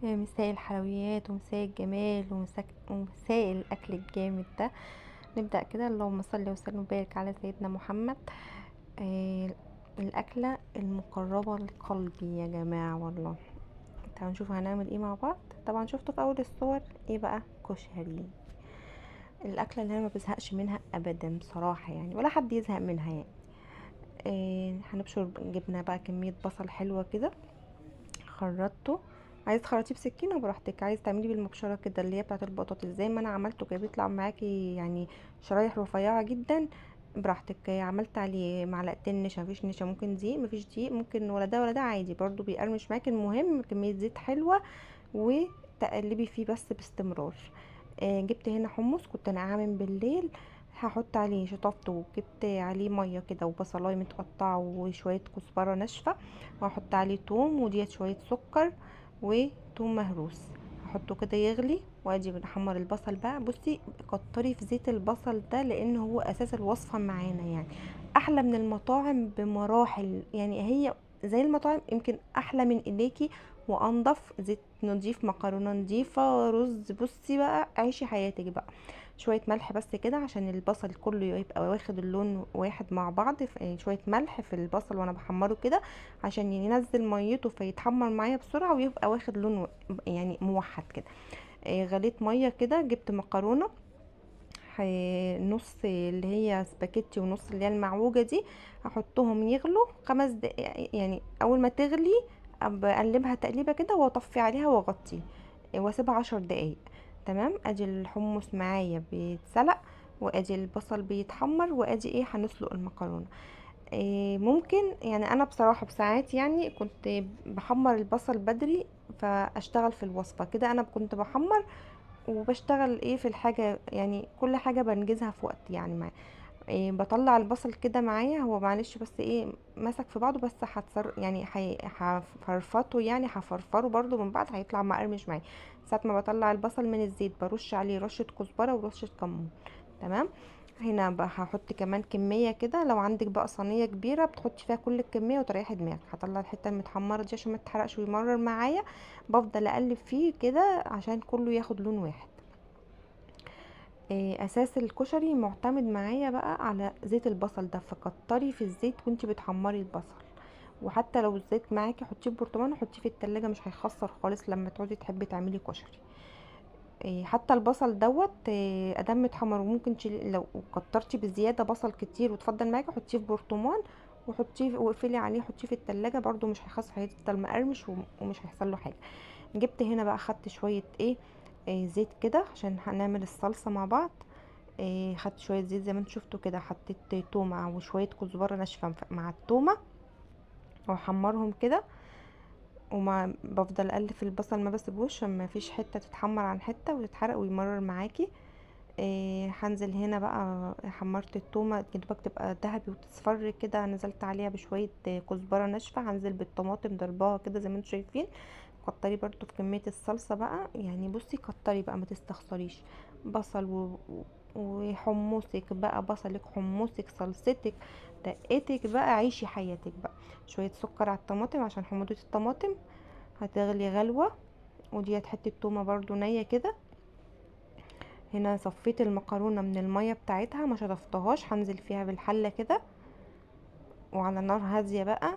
مساء الحلويات ومساء الجمال ومساء الاكل الجامد ده. نبدا كده. اللهم صل وسلم وبارك على سيدنا محمد. آه، الاكله المقربه لقلبي يا جماعه والله. تعالوا نشوف هنعمل ايه مع بعض. طبعا شفتوا في اول الصور ايه بقى؟ كشري. الاكله اللي انا ما بزهقش منها ابدا بصراحه يعني، ولا حد يزهق منها يعني. هنبشر جبنه بقى، كميه بصل حلوه كده خرطته. عايز تخرطيه بسكينه براحتك، عايز تعملي بالمبشره كده اللي هي بتاعه البطاطس زي ما انا عملته كده بيطلع معاكي يعني شرايح رفيعه جدا. براحتك. عملت عليه معلقتين نشا، مفيش نشا ممكن دقيق، مفيش دقيق ممكن ولا ده ولا ده عادي برضو بيقرمش معاكي. المهم كميه زيت حلوه وتقلبي فيه بس باستمرار. جبت هنا حمص كنت نقعاه من بالليل، هحط عليه شطفته وجبت عليه ميه كده وبصلايه متقطعه وشويه كزبره ناشفه، وهحط عليه توم وديت شويه سكر وتوم مهروس. هحطه كده يغلي واجي بنحمر البصل بقى. بصي كتري في زيت البصل ده لان هو اساس الوصفه معانا يعني. احلى من المطاعم بمراحل يعني، هي زي المطاعم يمكن احلى من ايديكي وانضف. زيت نضيف، مكرونه نضيفه، رز. بصي بقى عيشي حياتك بقى. شويه ملح بس كده عشان البصل كله يبقى واخد اللون واحد مع بعض. شويه ملح في البصل وانا بحمره كده عشان ينزل ميته فيتحمر معايا بسرعه ويبقى واخد لون يعني موحد كده. غليت ميه كده، جبت مكرونه نص اللي هي سباكيتي ونص اللي هي المعوجة دي. هحطهم يغلوا 5 دقايق يعني. اول ما تغلي بقلبها تقليبة كده واطفي عليها واغطيه واسيبها 10 دقايق. تمام. ادي الحمص معايا بيتسلق، وادي البصل بيتحمر، وادي ايه هنسلق المكرونة. ممكن يعني انا بصراحة بساعات يعني كنت بحمر البصل بدري فاشتغل في الوصفة كده. انا كنت بحمر وبشتغل ايه في الحاجة يعني، كل حاجة بنجزها في وقت يعني. مع إيه بطلع البصل كده معايا هو معلش بس ايه مسك في بعضه، بس يعني هفرفطه يعني هفرفره برضو من بعد هيطلع مقرمش معايا. ساعة ما بطلع البصل من الزيت برش عليه رشة كزبرة ورشة كمون. تمام. هنا بقى هحط كمان كمية كده، لو عندك بقى صينية كبيرة بتحطي فيها كل الكمية وتريحي دماغك. هطلع الحتة المتحمرة دي عشان ما تتحرقش ويمرر معايا. بفضل اقلب فيه كده عشان كله ياخد لون واحد. اساس الكشري معتمد معايا بقى على زيت البصل ده، فكتري في الزيت وانتي بتحمري البصل. وحتى لو الزيت معاكي حطيه في برطمان وحطيه في التلاجة، مش هيخسر خالص لما تعوزي تحبي تعملي كشري. حتى البصل دوت ادام متحمر. وممكن تشيلي لو كترتي بزياده بصل كتير وتفضل معاكي حطيه في برطمان وحطيه واقفلي عليه، حطيه في التلاجة برضو مش هيخسر، هيفضل مقرمش ومش هيحصل له حاجه. جبت هنا بقى خدت شويه ايه زيت كده عشان هنعمل الصلصه مع بعض. خدت شويه زيت زي ما انتوا شفتوا كده، حطيت تومه وشويه كزبره ناشفه مع التومه واحمرهم كده. وما بفضل اقلب في البصل ما بسيبوش ما فيش حته تتحمر عن حته وتتحرق ويمرر معاكي. هنزل هنا بقى حمرت التومه يا دوبك تبقى ذهبي وتصفر كده، نزلت عليها بشويه كزبره ناشفه. هنزل بالطماطم ضرباها كده زي ما انتوا شايفين. كتري برضو في كميه الصلصه بقى يعني. بصي كتري بقى ما تستخسريش. بصل وحمصك بقى، بصلك حمصك صلصتك دقتك بقى، عيشي حياتك بقى. شويه سكر على الطماطم عشان حموضه الطماطم. هتغلي غلوه. وديت حته تومه برضو نيه كده. هنا صفيت المكرونه من الميه بتاعتها ما شطفتهاش، هنزل فيها بالحله كده وعلى نار هاديه بقى.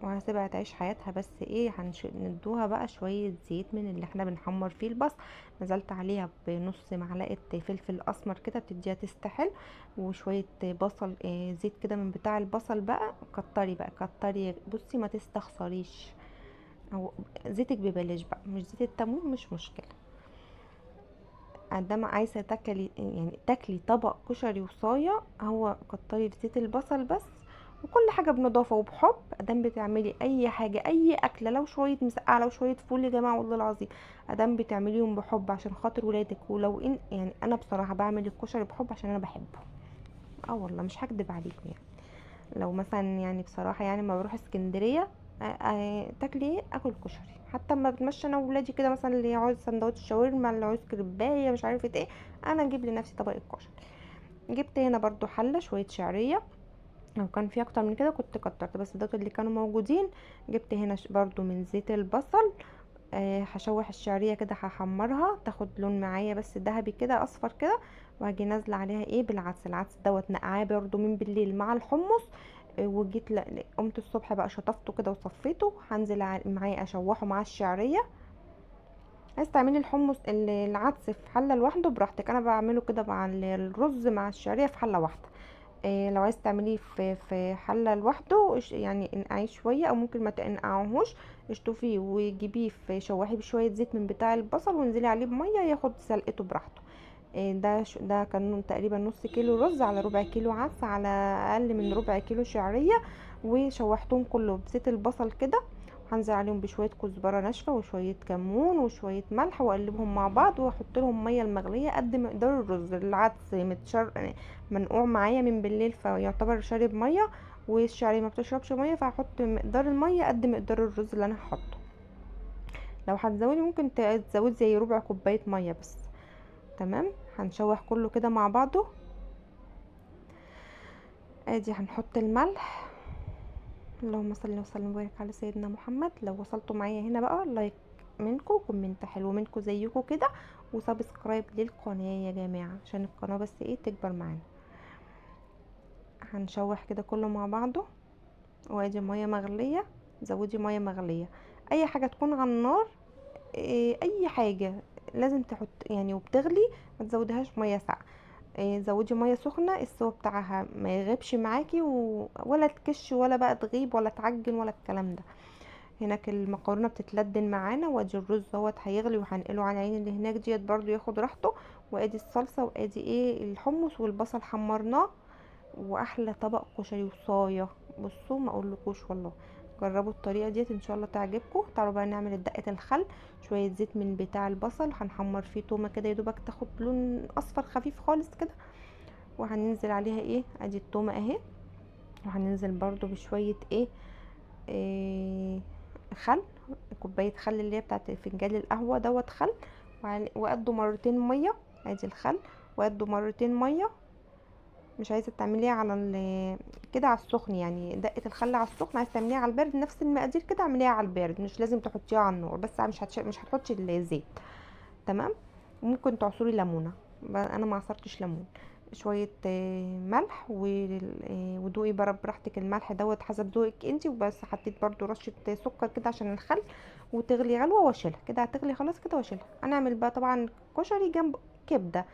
وهسيبها تعيش حياتها. بس ايه ندوها بقى شويه زيت من اللي احنا بنحمر فيه البصل. نزلت عليها بنص معلقه فلفل اسمر كده بتديها تستحل. وشويه بصل زيت كده من بتاع البصل بقى. كتري بقى كتري. بصي ما تستخسريش. هو زيتك ببلاش بقى، مش زيت التموين مش مشكله. عندما عايزه تاكلي يعني تاكلي طبق كشري وصايه، هو كتري في زيت البصل بس. وكل حاجه بنضافه وبحب. ادام بتعملي اي حاجه اي اكله، لو شويه مسقعه لو شويه فول يا جماعه والله العظيم، ادام بتعمليهم بحب عشان خاطر ولادك. ولو ان يعني انا بصراحه بعمل الكشري بحب عشان انا بحبه. اه والله مش هكدب عليكم يعني. لو مثلا يعني بصراحه يعني ما بروح اسكندريه تاكلي ايه؟ اكل كشري. حتى اما بتمشى انا وولادي كده مثلا اللي عاوز سندوتش شاورما اللي عاوز كريبايه مش عارفه ايه، انا اجيب لنفسي طبق الكشري. جبت هنا برضو حله شويه شعريه. لو كان في اكتر من كده كنت كترت، بس ده اللي كانوا موجودين. جبت هنا برضو من زيت البصل هشوح الشعريه كده، هحمرها تاخد لون معايا بس ذهبي كده اصفر كده، وهاجي نازله عليها ايه بالعدس. العدس دوت نقعاه برده من بالليل مع الحمص. وجيت قمت الصبح بقى شطفته كده وصفيته، هنزل معايا اشوحه مع الشعريه. عايز تعملي الحمص العدس في حله لوحده براحتك، انا بعمله كده مع الرز مع الشعريه في حله واحده. لو عايز تعمليه في حله لوحده يعني انقعيه شويه، او ممكن ما تنقعوهوش، اشطفيه وجيبيه شوحيه بشويه زيت من بتاع البصل، وانزلي عليه بميه ياخد سلقته براحته. ده كان تقريبا نص كيلو رز على ربع كيلو عدس على اقل من ربع كيلو شعريه، وشوحتهم كله بزيت البصل كده. هنزل عليهم بشويه كزبره ناشفه وشويه كمون وشويه ملح، واقلبهم مع بعض، واحط لهم ميه المغليه قد مقدار الرز. العدس منقوع معايا من بالليل، فيعتبر شارب ميه، والشعريه ما بتشربش ميه، فهحط مقدار الميه قد مقدار الرز اللي انا هحطه. لو هتزودي ممكن تزودي زي ربع كوبايه ميه بس. تمام. هنشوح كله كده مع بعضه. ادي هنحط الملح. اللهم صل وسلم وبارك على سيدنا محمد. لو وصلتوا معايا هنا بقى، لايك منكم، كومنت حلو منكم زيكم كده، وسبسكرايب للقناه يا جماعه، عشان القناه بس ايه تكبر معانا. هنشوح كده كله مع بعضه. وادي ميه مغليه، زودي ميه مغليه. اي حاجه تكون على النار، اي حاجه لازم تحط يعني وبتغلي، ما تزودهاش ميه ساقعه. زودي ميه سخنه، السوا بتاعها ما يغيبش معاكي ولا تكش ولا بقى تغيب ولا تعجن ولا الكلام ده. هناك المكرونه بتتلدن معانا، وادي الرز اهوت هيغلي، وهنقله على العين اللي هناك ديت برضو ياخد راحته. وادي الصلصه، وادي ايه الحمص والبصل حمرناه. واحلى طبق كشري وصايه. بصوا ما اقولكوش والله، جربوا الطريقه ديت ان شاء الله تعجبكم. تعالوا بقى نعمل دقه الخل. شويه زيت من بتاع البصل، هنحمر فيه تومه كده يدوبك تاخد لون اصفر خفيف خالص كده، وهننزل عليها ايه ادي التومه اهي. وهننزل برضو بشويه إيه خل، كوبايه خل اللي هي بتاعت فنجان القهوه دوت خل. وقده مرتين ميه. ادي الخل وقده مرتين ميه. مش عايزه تعمليها على كده على السخن، يعني دقه الخل على السخن. عايزه تعمليها على البارد نفس المقادير كده، اعمليها على البارد، مش لازم تحطيها على النار، بس مش هتحطي الزيت. تمام. وممكن تعصري ليمونه، انا ما عصرتش ليمون. شويه ملح ودوقي براحتك الملح دوت حسب ذوقك انتي وبس. حطيت برضو رشه سكر كده عشان الخل، وتغلي غلوه واشيلها كده. هتغلي خلاص كده واشيلها. هنعمل بقى طبعا كشري جنب كبده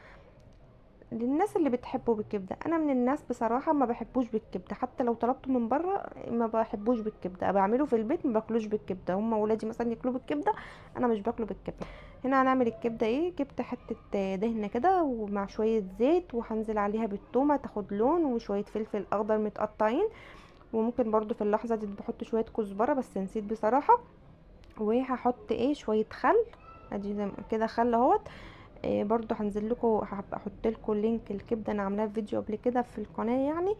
للناس اللي بتحبه بالكبده. انا من الناس بصراحه ما بحبوش بالكبده، حتى لو طلبته من بره ما بحبوش بالكبده. بعمله في البيت ما باكلوش بالكبده، هم ولادي مثلا ياكلوه بالكبده، انا مش باكله بالكبده. هنا هنعمل الكبده ايه، جبت حته دهنه كده ومع شويه زيت، وهنزل عليها بالثومه تاخد لون، وشويه فلفل اخضر متقطعين. وممكن برضو في اللحظه دي بحط شويه كزبره بس نسيت بصراحه. وهحط ايه شويه خل. ادي كده خل اهوت. برضو هنزل لكم، احط لكم لينك الكبده انا عاملاها في فيديو قبل كده في القناه يعني.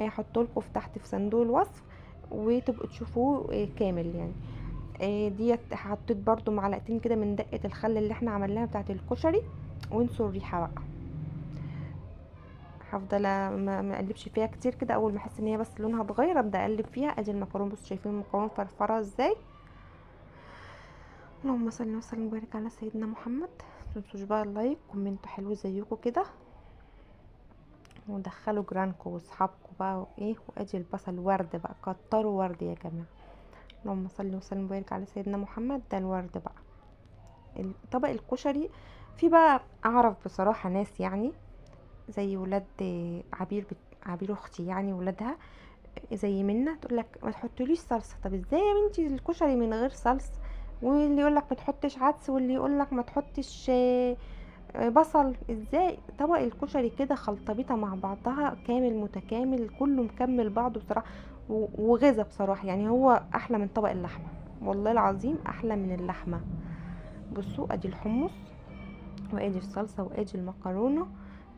هحط لكم في تحت في صندوق الوصف، وتبقوا تشوفوه كامل يعني. ديت حطيت برضو معلقتين كده من دقه الخل اللي احنا عملناها بتاعه الكشري. وانسوا الريحه بقى. هفضل ما اقلبش فيها كتير كده، اول ما احس ان هي بس لونها اتغير ابدا اقلب فيها. ادي المكرونه، بصوا شايفين المكرونه فرفره ازاي. اللهم صل وسلم وبارك على سيدنا محمد. متنسوش بقى اللايك كومنت حلو زيكم كده، ودخلوا جيرانكم واصحابكم بقى وايه. وادي البصل ورد بقى، كتروا ورد يا جماعه. اللهم صل وسلم وبارك على سيدنا محمد. ده الورد بقى طبق الكشري. في بقى اعرف بصراحه ناس يعني زي ولاد عبير اختي يعني ولادها زي منا، تقول لك ما تحطليش صلصه. طب ازاي يا بنتي الكشري من غير صلصه؟ واللي يقول لك ما تحطش عدس، واللي يقول لك ما تحطش بصل. ازاي طبق الكشري كده خلطبيطه مع بعضها كامل متكامل، كله مكمل بعضه بصراحه. وغذا بصراحه يعني، هو احلى من طبق اللحمه، والله العظيم احلى من اللحمه. بصوا ادي الحمص، وادي الصلصه، وادي المكرونه.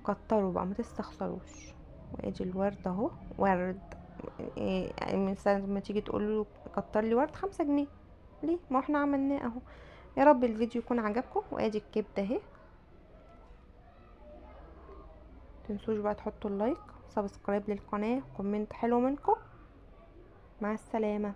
كتروا بقى ما تستخسروش. وادي الورد اهو ورد. من ساعه ما تيجي تقول له كتر لي ورد 5 جنيه، ليه؟ ما احنا عملناه اهو. يا رب الفيديو يكون عجبكم. وادي الكبده اهي. متنسوش بقى تحطوا اللايك، سبسكرايب للقناه، كومنت حلو منكم. مع السلامه.